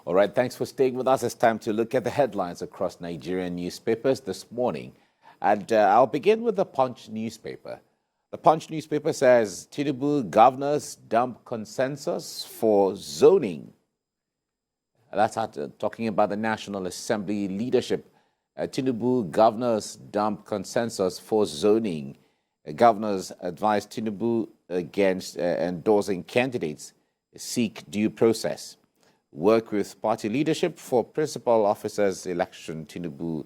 All right, thanks for staying with us. It's time to look at the headlines across Nigerian newspapers this morning. And I'll begin with the Punch newspaper. The Punch newspaper says Tinubu governors dump consensus for zoning. That's talking about the National Assembly leadership. Tinubu governors dump consensus for zoning. Governors advise Tinubu against endorsing candidates, seek due process. Work with party leadership for principal officers election, Tinubu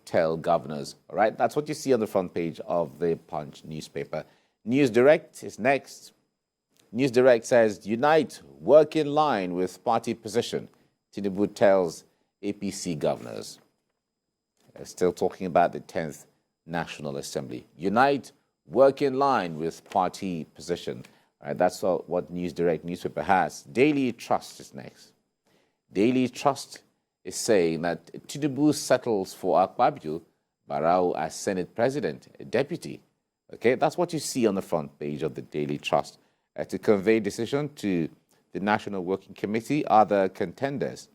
tell governors. All right, that's what you see on the front page of the Punch newspaper. News Direct is next. News Direct says, unite, work in line with party position, Tinubu tells APC governors. Still talking about the 10th National Assembly. Unite, work in line with party position. All right, that's what News Direct newspaper has. Daily Trust is next. Daily Trust is saying that Tinubu settles for Akpabio Barau as Senate President, a deputy. Okay, that's what you see on the front page of the Daily Trust. To convey decision to the National Working Committee, other contenders,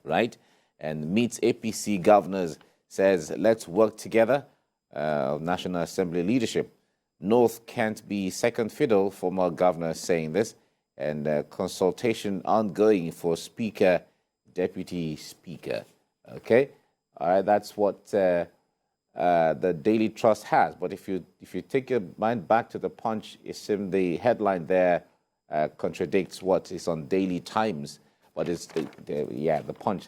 right? And meets APC governors, says, let's work together. National Assembly leadership. North can't be second fiddle, former governor saying this. And consultation ongoing for Speaker, Deputy Speaker. Okay? All right, that's what the Daily Trust has. But if you take your mind back to the Punch, it's in the headline there contradicts what is on Daily Times. But it's, the Punch.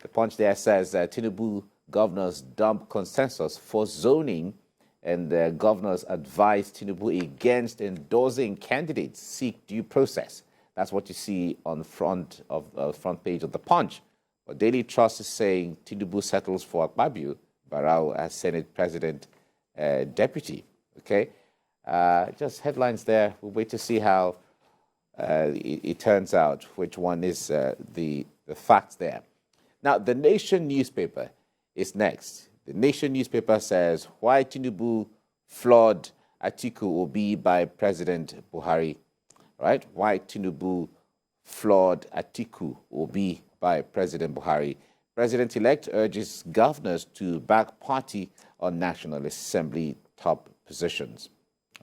The Punch there says Tinubu governors dump consensus for zoning, and the governors advise Tinubu against endorsing candidates, seek due process. That's what you see on the front page of the Punch. But Daily Trust is saying Tinubu settles for Akpabio Barau as Senate President Deputy. Okay, just headlines there. We'll wait to see how it turns out. Which one is the facts there? Now, the Nation newspaper is next. The Nation newspaper says, why Tinubu flawed Atiku Obi by President Buhari. Right? Why Tinubu flawed Atiku Obi by President Buhari. President-elect urges governors to back party on National Assembly top positions.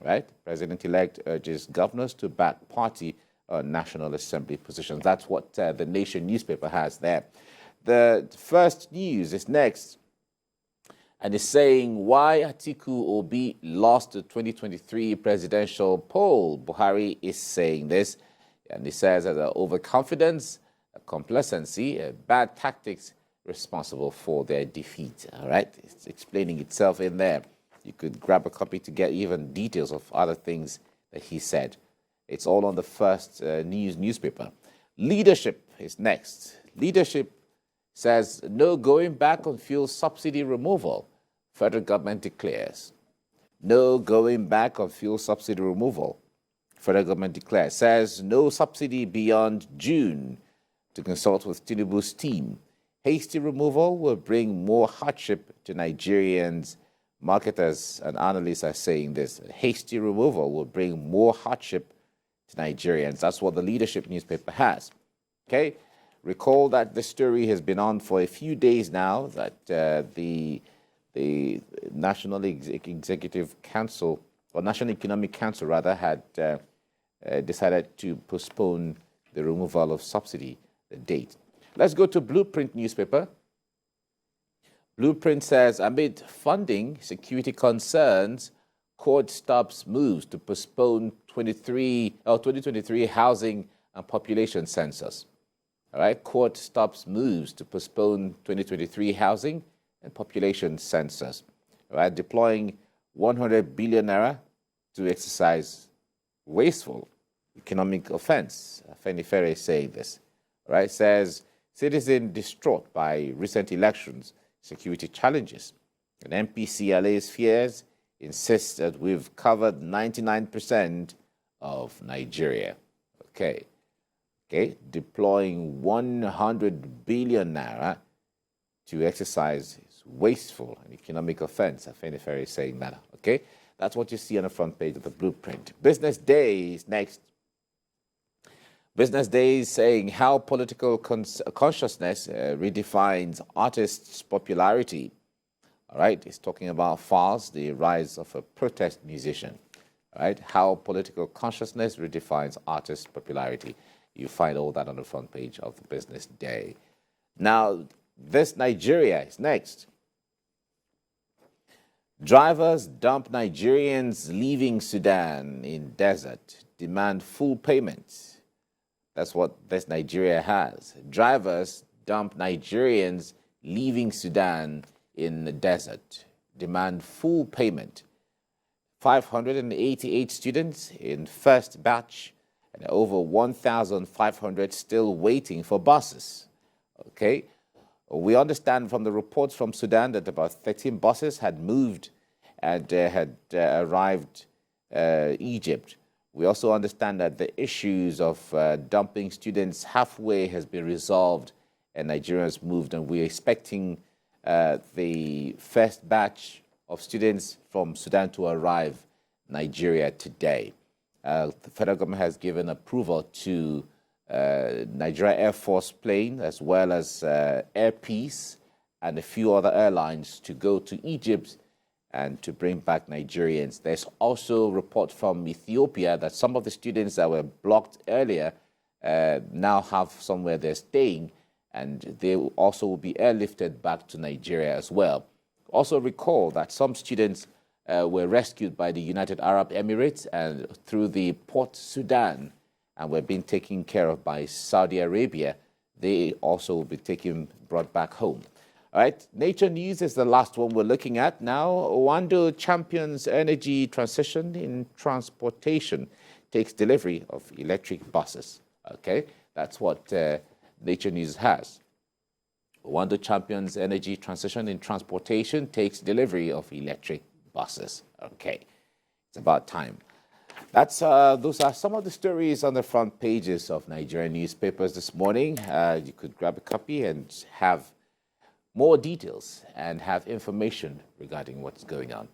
Right? President-elect urges governors to back party on National Assembly positions. That's what the Nation newspaper has there. The First News is next, and is saying why Atiku Obi lost the 2023 presidential poll. Buhari is saying this, and he says that overconfidence, complacency, bad tactics responsible for their defeat. All right, it's explaining itself in there. You could grab a copy to get even details of other things that he said. It's all on the First News newspaper. Leadership is next. Leadership says no going back on fuel subsidy removal. Federal government declares. No going back on fuel subsidy removal. Federal government declares. Says no subsidy beyond June. To consult with Tinubu's team. Hasty removal will bring more hardship to Nigerians. Marketers and analysts are saying this. Hasty removal will bring more hardship to Nigerians. That's what the Leadership newspaper has. Okay? Recall that the story has been on for a few days now, that the National Executive Council, or National Economic Council rather, had decided to postpone the removal of subsidy date. Let's go to Blueprint newspaper. Blueprint says, amid funding security concerns, court stops moves to postpone 2023 housing and population census. All right, court stops moves to postpone 2023 housing and population census. All right, deploying 100 billion naira to exercise wasteful economic offense. Afenifere is saying this. All right, says citizen distraught by recent elections, security challenges. And MPC allays fears, insists that we've covered 99% of Nigeria. Okay. Okay, deploying 100 billion naira to exercise wasteful and economic offense. Afenifere is saying that. Okay, that's what you see on the front page of the Blueprint. Business Day is next. Business Day saying how political consciousness redefines artists' popularity. All right, it's talking about Falz, the rise of a protest musician. All right, how political consciousness redefines artists' popularity. You find all that on the front page of the Business Day. Now, this Nigeria is next. Drivers dump Nigerians leaving Sudan in desert, demand full payment. That's what this Nigeria has. Drivers dump Nigerians leaving Sudan in the desert, demand full payment. 588 students in first batch and over 1,500 still waiting for buses. Okay. We understand from the reports from Sudan that about 13 buses had moved and had arrived Egypt. We also understand that the issues of dumping students halfway has been resolved and Nigerians moved, and we're expecting the first batch of students from Sudan to arrive Nigeria today. The federal government has given approval to Nigeria Air Force plane as well as Air Peace and a few other airlines to go to Egypt and to bring back Nigerians. There's also a report from Ethiopia that some of the students that were blocked earlier now have somewhere they're staying, and they also will be airlifted back to Nigeria as well. Also recall that some students were rescued by the United Arab Emirates and through the Port Sudan and were being taken care of by Saudi Arabia. They also will be brought back home. All right, Nature News is the last one we're looking at now. Wando champions energy transition in transportation, takes delivery of electric buses. Okay, that's what Nature News has. Wando champions energy transition in transportation, takes delivery of electric buses. Okay, it's about time. Those are some of the stories on the front pages of Nigerian newspapers this morning. You could grab a copy and have more details and have information regarding what's going on.